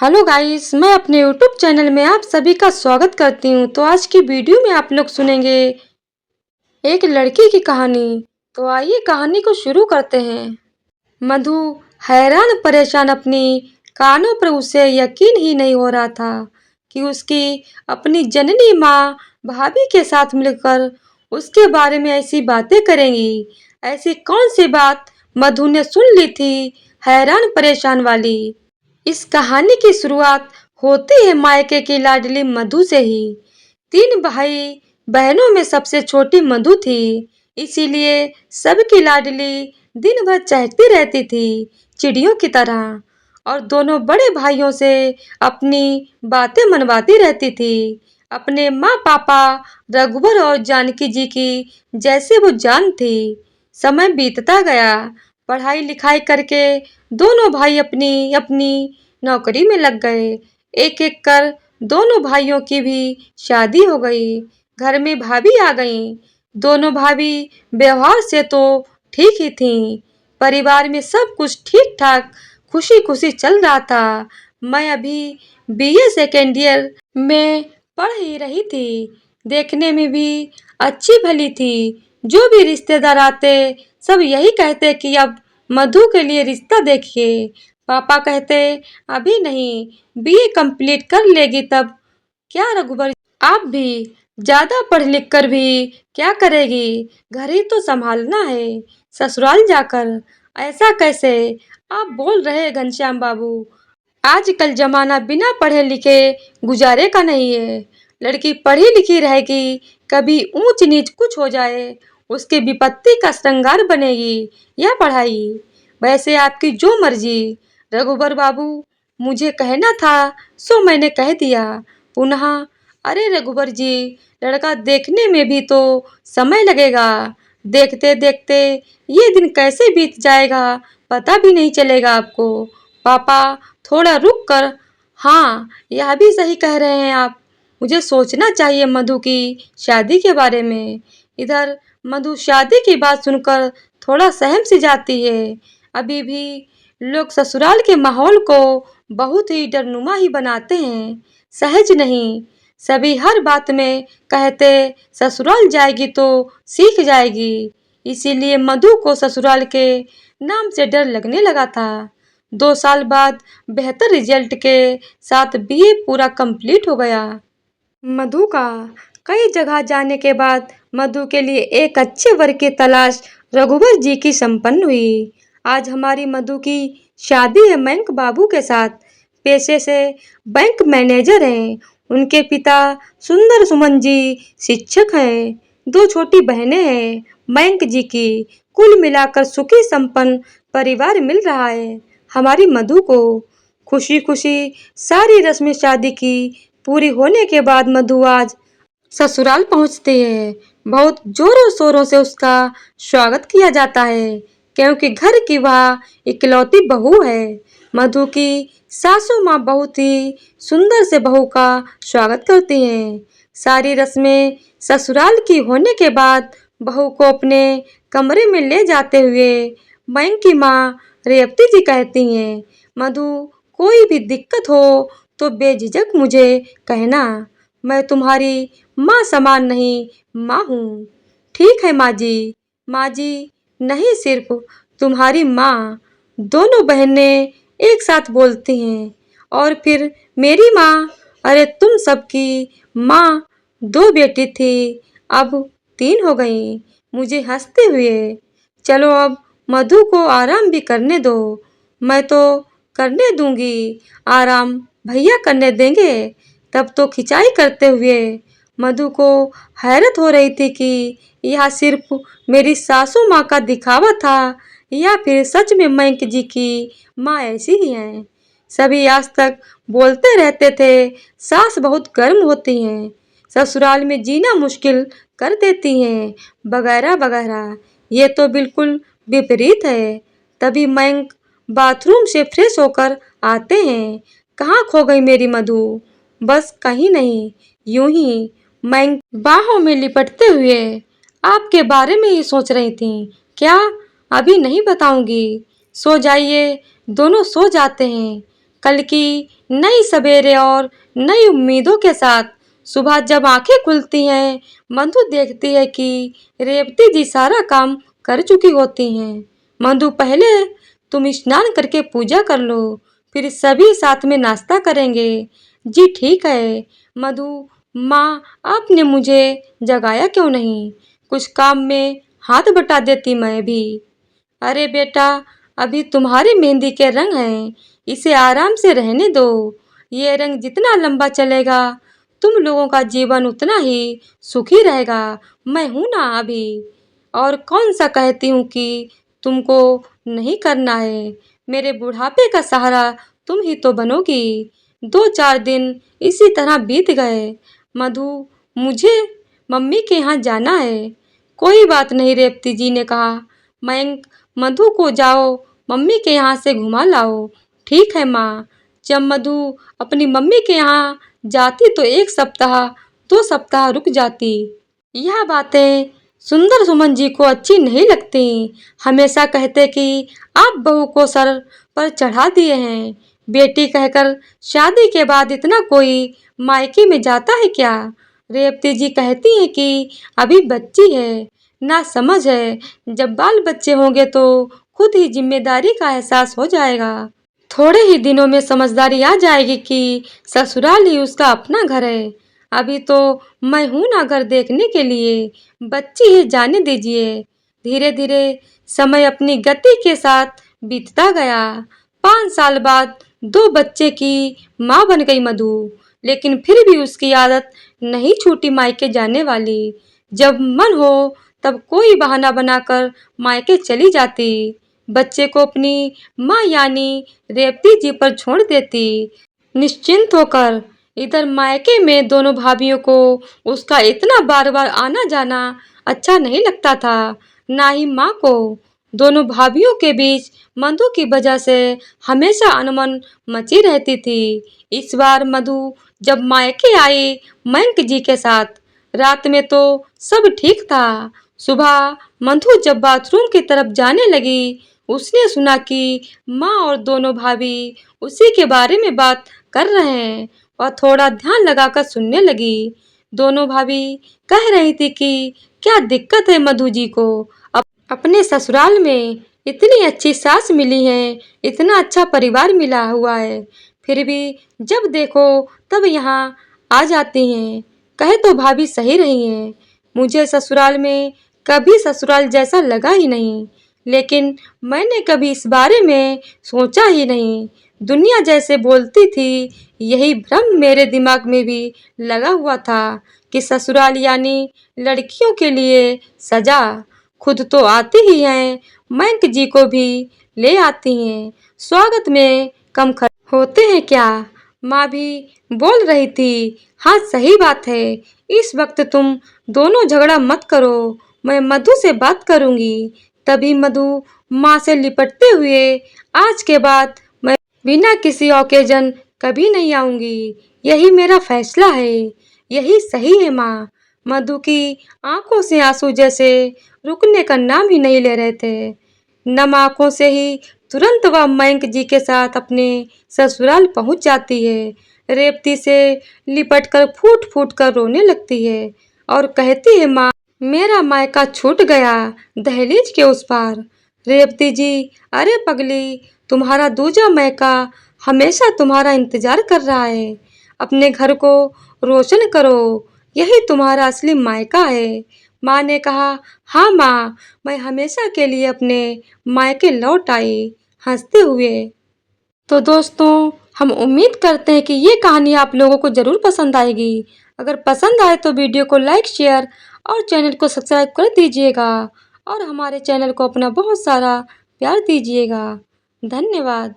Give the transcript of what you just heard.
Hello guys, मैं अपने YouTube channel में आप सभी का स्वागत करती हूँ। तो आज की वीडियो में आप लोग सुनेंगे एक लड़की की कहानी। तो आइए कहानी को शुरू करते हैं। मधु हैरान परेशान अपनी कानों पर उसे यकीन ही नहीं हो रहा था कि उसकी अपनी जननी माँ भाभी के साथ मिलकर उसके बारे में ऐसी बातें करेंगी। ऐसी कौन सी बात मधु ने सुन ली थी, हैरान परेशान वाली। इस कहानी की शुरुआत होती है मायके की लाडली मधु से ही। 3 भाई बहनों में सबसे छोटी मधु थी, इसीलिए सबकी लाडली दिन भर चहकती रहती थी चिड़ियों की तरह, और दोनों बड़े भाइयों से अपनी बातें मनवाती रहती थी। अपने माँ पापा रघुवर और जानकी जी की जैसे वो जान थी। समय बीतता गया, पढ़ाई लिखाई करके दोनों भाई अपनी अपनी नौकरी में लग गए। एक एक कर दोनों भाइयों की भी शादी हो गई। घर में भाभी आ गईं। दोनों भाभी व्यवहार से तो ठीक ही थीं। परिवार में सब कुछ ठीक ठाक खुशी खुशी चल रहा था। मैं अभी बीए सेकेंड ईयर में पढ़ ही रही थी। देखने में भी अच्छी भली थी। जो भी रिश्तेदार आते सब यही कहते कि अब मधु के लिए रिश्ता देखिए। पापा कहते अभी नहीं, बीए कंप्लीट कर लेगी तब। क्या रघुबर, आप भी ज्यादा पढ़ लिख कर भी क्या करेगी? घर ही तो संभालना है, ससुराल जाकर ऐसा कैसे आप बोल रहे घनश्याम बाबू? आजकल जमाना बिना पढ़े लिखे गुजारे का नहीं है। लड़की पढ़ी लिखी रहेगी, कभी ऊंच नीच कुछ हो जाए उसके विपत्ति का श्रृंगार बनेगी या पढ़ाई। वैसे आपकी जो मर्जी रघुबर बाबू, मुझे कहना था सो मैंने कह दिया। पुनः अरे रघुबर जी, लड़का देखने में भी तो समय लगेगा। देखते देखते ये दिन कैसे बीत जाएगा पता भी नहीं चलेगा आपको। पापा थोड़ा रुक कर, हाँ यह भी सही कह रहे हैं आप, मुझे सोचना चाहिए मधु की शादी के बारे में। इधर मधु शादी की बात सुनकर थोड़ा सहम सी जाती है। अभी भी लोग ससुराल के माहौल को बहुत ही डरनुमा ही बनाते हैं, सहज नहीं। सभी हर बात में कहते ससुराल जाएगी तो सीख जाएगी। इसीलिए मधु को ससुराल के नाम से डर लगने लगा था। 2 साल बाद बेहतर रिजल्ट के साथ बीए पूरा कंप्लीट हो गया। मधु का कई जगह जाने के बाद मधु के लिए एक अच्छे वर की तलाश रघुवर जी की संपन्न हुई। आज हमारी मधु की शादी है मयंक बाबू के साथ। पेशे से बैंक मैनेजर हैं। उनके पिता सुंदर सुमन जी शिक्षक हैं। 2 छोटी बहनें हैं मयंक जी की। कुल मिलाकर सुखी संपन्न परिवार मिल रहा है हमारी मधु को। खुशी खुशी सारी रस्में शादी की पूरी होने के बाद मधु आज ससुराल पहुंचती है। बहुत जोरों शोरों से उसका स्वागत किया जाता है, क्योंकि घर की वह इकलौती बहू है। मधु की सासू माँ बहुत ही सुंदर से बहू का स्वागत करती हैं। सारी रस्में ससुराल की होने के बाद बहू को अपने कमरे में ले जाते हुए मयंक की माँ रेवती जी कहती हैं, मधु कोई भी दिक्कत हो तो बेझिझक मुझे कहना। मैं तुम्हारी माँ समान नहीं माँ हूँ। ठीक है माँ जी। माँ जी नहीं, सिर्फ तुम्हारी माँ। दोनों बहनें एक साथ बोलती हैं। और फिर मेरी माँ, अरे तुम सबकी माँ। 2 बेटी थी, अब 3 हो गई। मुझे हंसते हुए, चलो अब मधु को आराम भी करने दो। मैं तो करने दूंगी आराम, भैया करने देंगे। तब तो खिंचाई करते हुए मधु को हैरत हो रही थी कि यह सिर्फ मेरी सासू माँ का दिखावा था या फिर सच में मयंक जी की माँ ऐसी ही हैं। सभी आज तक बोलते रहते थे सास बहुत गर्म होती हैं, ससुराल में जीना मुश्किल कर देती हैं, वगैरह वगैरह। ये तो बिल्कुल विपरीत है। तभी मयंक बाथरूम से फ्रेश होकर आते हैं। कहाँ खो गई मेरी मधु? बस कहीं नहीं, यूं ही मयंक बाहों में लिपटते हुए आपके बारे में ही सोच रही थी। क्या? अभी नहीं बताऊंगी। सो जाइए। दोनों सो जाते हैं। कल की नई सवेरे और नई उम्मीदों के साथ सुबह जब आंखें खुलती हैं, मधु देखती है कि रेवती जी सारा काम कर चुकी होती हैं। मधु, पहले तुम स्नान करके पूजा कर लो, फिर सभी साथ में नाश्ता करेंगे। जी ठीक है। मधु, माँ आपने मुझे जगाया क्यों नहीं? कुछ काम में हाथ बटा देती मैं भी। अरे बेटा, अभी तुम्हारी मेहंदी के रंग हैं, इसे आराम से रहने दो। ये रंग जितना लंबा चलेगा, तुम लोगों का जीवन उतना ही सुखी रहेगा। मैं हूं ना अभी। और कौन सा कहती हूँ कि तुमको नहीं करना है। मेरे बुढ़ापे का सहारा तुम ही तो बनोगी। 2-4 दिन इसी तरह बीत गए। मधु, मुझे मम्मी के यहाँ जाना है। कोई बात नहीं, रेवती जी ने कहा। मयंक, मधु को जाओ मम्मी के यहाँ से घुमा लाओ। ठीक है माँ। जब मधु अपनी मम्मी के यहाँ जाती तो 1 सप्ताह 2 सप्ताह रुक जाती। यह बातें सुंदर सुमन जी को अच्छी नहीं लगती। हमेशा कहते कि आप बहू को सर पर चढ़ा दिए हैं। बेटी कहकर शादी के बाद इतना कोई मायके में जाता है क्या? रेवती जी कहती हैं कि अभी बच्ची है, ना समझ है। जब बाल बच्चे होंगे तो खुद ही जिम्मेदारी का एहसास हो जाएगा। थोड़े ही दिनों में समझदारी आ जाएगी कि ससुराल ही उसका अपना घर है। अभी तो मैं हूं ना घर देखने के लिए। बच्ची ही जाने दीजिए। धीरे धीरे समय अपनी गति के साथ बीतता गया। 5 साल बाद 2 बच्चे की माँ बन गई मधु। लेकिन फिर भी उसकी आदत नहीं छूटी मायके जाने वाली। जब मन हो तब कोई बहाना बनाकर मायके चली जाती। बच्चे को अपनी माँ यानी रेवती जी पर छोड़ देती। निश्चिंत होकर इधर मायके में दोनों भाभियों को उसका इतना बार बार आना जाना अच्छा नहीं लगता था, ना ही माँ को। दोनों भाभियों के बीच मधु की वजह से हमेशा अनबन मची रहती थी। इस बार मधु जब मायके आई मयंक जी के साथ, रात में तो सब ठीक था। सुबह मधु जब बाथरूम की तरफ जाने लगी, उसने सुना कि माँ और दोनों भाभी उसी के बारे में बात कर रहे हैं और थोड़ा ध्यान लगाकर सुनने लगी। दोनों भाभी कह रही थी कि क्या दिक्कत है मधु जी को। अपने ससुराल में इतनी अच्छी सास मिली है, इतना अच्छा परिवार मिला हुआ है, फिर भी जब देखो तब यहाँ आ जाती हैं। कहे तो भाभी सही रही हैं। मुझे ससुराल में कभी ससुराल जैसा लगा ही नहीं, लेकिन मैंने कभी इस बारे में सोचा ही नहीं। दुनिया जैसे बोलती थी, यही भ्रम मेरे दिमाग में भी लगा हुआ था कि ससुराल यानी लड़कियों के लिए सजा। खुद तो आती ही हैं, मयंक जी को भी ले आती हैं। स्वागत में कम खर्च होते हैं क्या? माँ भी बोल रही थी। हाँ सही बात है। इस वक्त तुम दोनों झगड़ा मत करो, मैं मधु से बात करूंगी। तभी मधु माँ से लिपटते हुए, आज के बाद मैं बिना किसी ओकेजन कभी नहीं आऊंगी। यही मेरा फैसला है, यही सही है माँ। मधु की आंखों से आंसू जैसे रुकने का नाम ही नहीं ले रहे थे। नम आंखों से ही तुरंत वह मयंक जी के साथ अपने ससुराल पहुंच जाती है। रेवती से लिपटकर फूट फूट कर रोने लगती है और कहती है, माँ मेरा मायका छूट गया दहलीज के उस पार। रेवती जी, अरे पगली, तुम्हारा दूजा मायका हमेशा तुम्हारा इंतजार कर रहा है। अपने घर को रोशन करो, यही तुम्हारा असली मायका है। माँ ने कहा, हाँ माँ, मैं हमेशा के लिए अपने मायके लौट आई हंसते हुए। तो दोस्तों, हम उम्मीद करते हैं कि ये कहानी आप लोगों को ज़रूर पसंद आएगी। अगर पसंद आए तो वीडियो को लाइक, शेयर और चैनल को सब्सक्राइब कर दीजिएगा और हमारे चैनल को अपना बहुत सारा प्यार दीजिएगा। धन्यवाद।